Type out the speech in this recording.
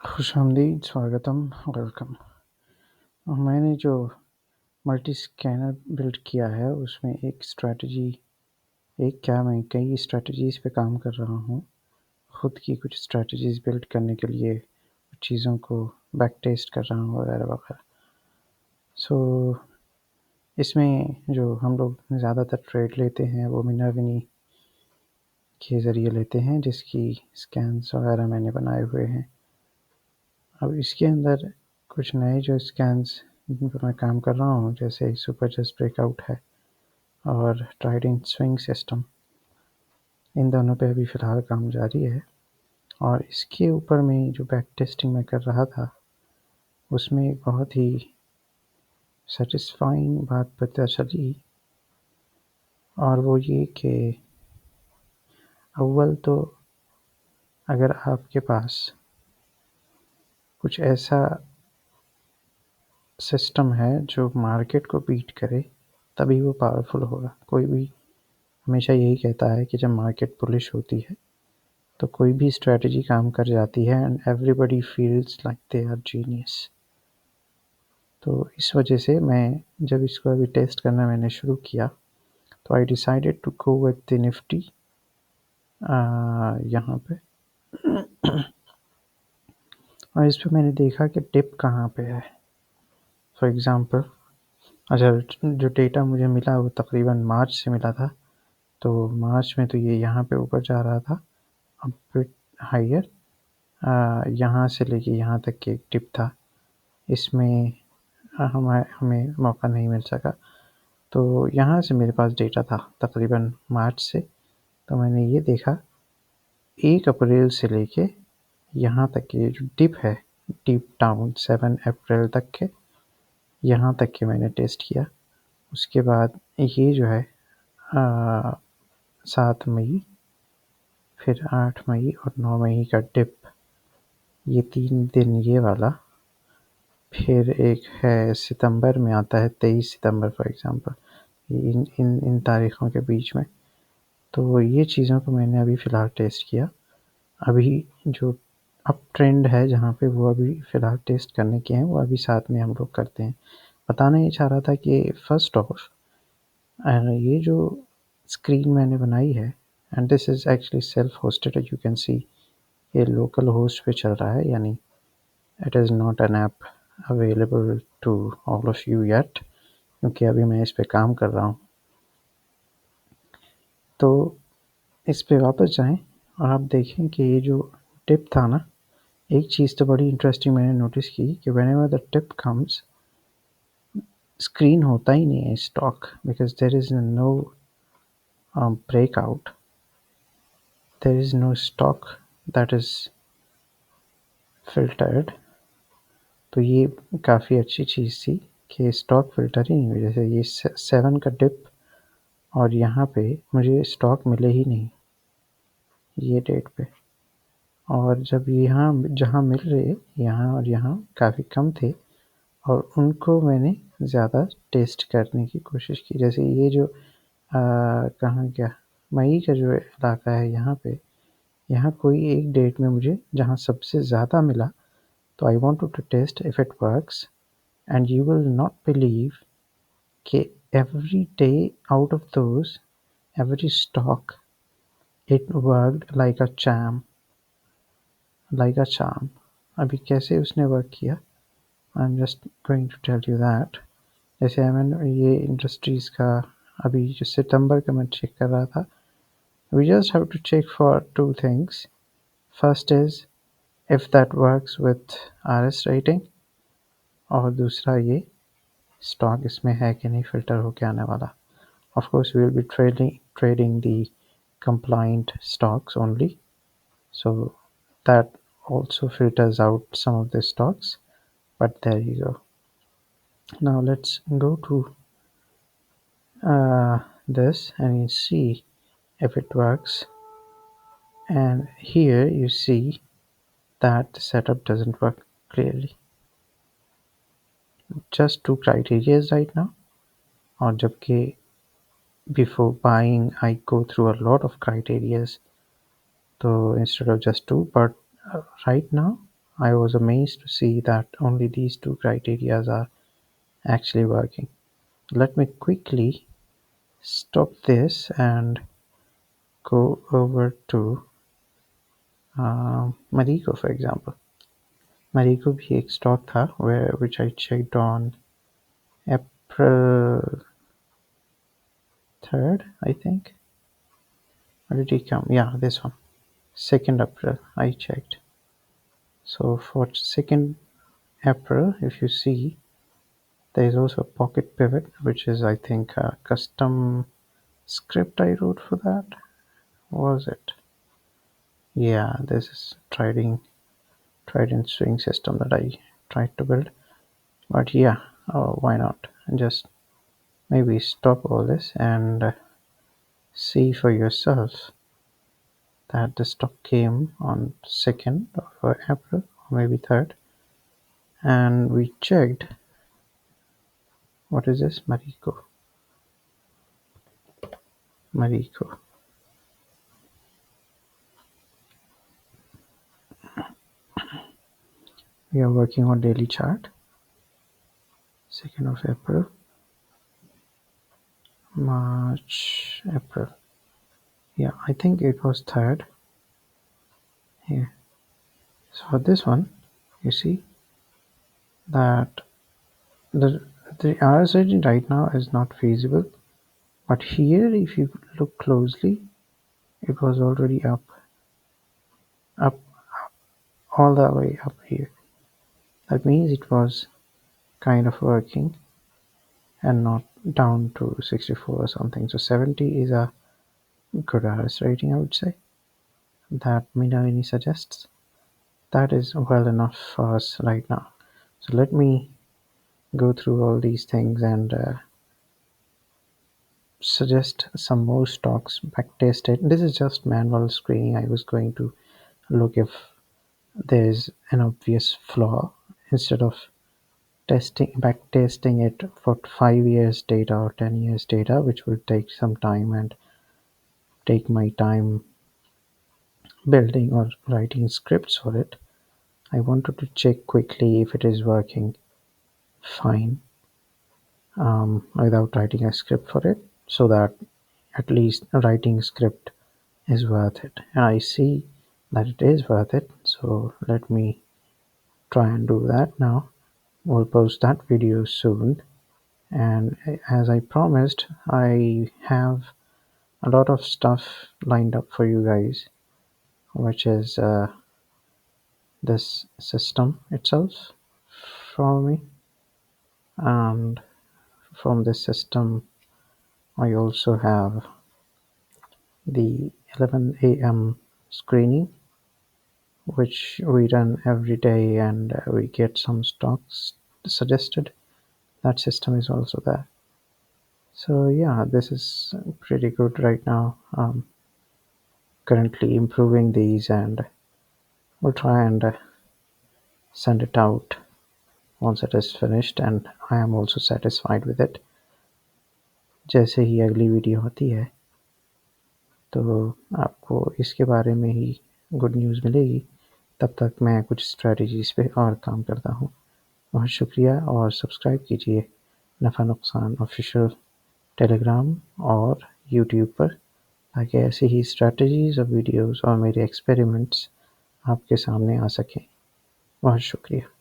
खुशामदीद, स्वागतम, वेलकम। मैंने जो मल्टी स्कैनर बिल्ड किया है उसमें मैं कई स्ट्रैटेजीज़ पे काम कर रहा हूँ। खुद की कुछ स्ट्रैटेजीज़ बिल्ड करने के लिए चीज़ों को बैक टेस्ट कर रहा हूँ वगैरह वगैरह। इसमें जो हम लोग ज़्यादातर ट्रेड लेते हैं वो मिनर्विनी के ज़रिए लेते हैं, जिसकी स्कैन्स वगैरह मैंने बनाए हुए हैं। अब इसके अंदर कुछ नए जो स्कैन्स जिन पर मैं काम कर रहा हूँ, जैसे सुपर जस्ट ब्रेकआउट है और ट्राइडेंट स्विंग सिस्टम, इन दोनों पे अभी फ़िलहाल काम जारी है। और इसके ऊपर में जो बैक टेस्टिंग मैं कर रहा था उसमें एक बहुत ही सेटिस्फाइंग बात पता चली, और वो ये कि अव्वल तो अगर आपके पास कुछ ऐसा सिस्टम है जो मार्केट को बीट करे तभी वो पावरफुल होगा। कोई भी हमेशा यही कहता है कि जब मार्केट बुलिश होती है तो कोई भी स्ट्रेटजी काम कर जाती है and everybody feels like they are genius. तो इस वजह से मैं जब इसको अभी टेस्ट करना मैंने शुरू किया तो I decided to go with the Nifty यहाँ पे। और इस पे मैंने देखा कि टिप कहाँ पे है। फॉर एग्ज़ाम्पल, अच्छा, जो डेटा मुझे मिला वो तकरीबन मार्च से मिला था, तो मार्च में तो ये यहाँ पे ऊपर जा रहा था, अब बिट हाइयर, यहाँ से लेके यहाँ तक की एक टिप था। इसमें हमें मौका नहीं मिल सका, तो यहाँ से मेरे पास डेटा था तकरीबन मार्च से। तो मैंने ये देखा 1 अप्रैल से लेके यहाँ तक की जो डिप है, डीप डाउन 7 अप्रैल तक के, यहाँ तक के मैंने टेस्ट किया। उसके बाद ये जो है 7 मई, फिर 8 मई और 9 मई का डिप, ये 3 दिन ये वाला, फिर एक है सितंबर में आता है 23 सितंबर फॉर एग्ज़ाम्पल, इन तारीख़ों के बीच में। तो ये चीज़ों को मैंने अभी फ़िलहाल टेस्ट किया। अभी जो अप ट्रेंड है जहाँ पे वो अभी फ़िलहाल टेस्ट करने के हैं, वो अभी साथ में हम लोग करते हैं। बताना ये चाह रहा था कि फर्स्ट ऑफ ये जो स्क्रीन मैंने बनाई है, and this is actually self hosted, you can see ये लोकल होस्ट पे चल रहा है, यानी it is not an app available to all of you yet, क्योंकि अभी मैं इस पे काम कर रहा हूँ। तो इस पे वापस जाएं और आप देखें कि ये जो टिप था ना, एक चीज़ तो बड़ी इंटरेस्टिंग मैंने नोटिस की कि whenever the tip comes, screen होता ही नहीं है stock, because there is no breakout, there is no stock that is filtered। तो ये काफ़ी अच्छी चीज़ थी कि स्टॉक फ़िल्टर ही नहीं हुई। जैसे ये 7 का डिप और यहाँ पे मुझे स्टॉक मिले ही नहीं ये डेट पे, और जब यहाँ जहाँ मिल रहे, यहाँ और यहाँ काफ़ी कम थे, और उनको मैंने ज़्यादा टेस्ट करने की कोशिश की। जैसे ये जो कहाँ गया, मई का जो इलाका है, यहाँ कोई एक डेट में मुझे जहाँ सबसे ज़्यादा मिला, तो I wanted to test if it works, and you will not believe कि every day out of those, every stock, it worked like a charm. अभी कैसे उसने वर्क किया, I am just going to tell you that. जैसे मैंने ये industries का अभी जो सितंबर का मैं चेक कर रहा था, we just have to check for 2 things. First is if that works with RS rating, और दूसरा ये स्टॉक इसमें है कि नहीं फिल्टर होके आने वाला। Of course we will be trading the compliant stocks only, so that also filters out some of the stocks, but there you go. Now let's go to this and you see if it works, and here you see that the setup doesn't work clearly. Just 2 criteria right now, और जबकि before buying I go through a lot of criterias, so instead of just 2, but right now I was amazed to see that only these two criteria are actually working. Let me quickly stop this and go over to Marico, for example. Marico भी एक stock था which I checked on April 3rd, I think. Or did it come? Yeah, this one. 2nd April, I checked. So for 2nd April, if you see, there is also a pocket pivot, which is, I think, a custom script I wrote for that. Was it? Yeah, this is trident swing system that I tried to build. But yeah, why not? Just maybe stop all this and see for yourself that the stock came on 2nd of April, or maybe 3rd, and we checked. What is this? Marico. We are working on daily chart. 2nd of April, March, April. Yeah, I think it was 3rd here. So for this one, you see that the RSI right now is not feasible, but here if you look closely, it was already up, all the way up here. That means it was kind of working and not down to 64 or something. So 70 is a good RS rating, I would say. That Minavini suggests. That is well enough for us right now. So let me go through all these things and suggest some more stocks backtested. This is just manual screening. I was going to look if there's an obvious flaw instead of backtesting it for 5 years data or 10 years data, which will take some time and take my time building or writing scripts for it. I wanted to check quickly if it is working fine without writing a script for it, so that at least writing script is worth it. And I see that it is worth it, so let me try and do that now. We'll post that video soon, and as I promised, I have a lot of stuff lined up for you guys, which is this system itself for me, and from this system I also have the 11 a.m. screening, which we run every day, and we get some stocks suggested. That system is also there. So yeah, this is pretty good right now. Currently improving these, and we'll try and send it out once it is finished, and I am also satisfied with it. जैसे ही अगली video होती है तो आपको इसके बारे में ही good news मिलेगी। तब तक मैं कुछ स्ट्रेटजीज़ पे और काम करता हूँ। बहुत शुक्रिया, और सब्सक्राइब कीजिए नफ़ा नुकसान ऑफिशियल टेलीग्राम और यूट्यूब पर, ताकि ऐसी ही स्ट्रेटजीज़ और वीडियोज़ और मेरे एक्सपेरिमेंट्स आपके सामने आ सकें। बहुत शुक्रिया।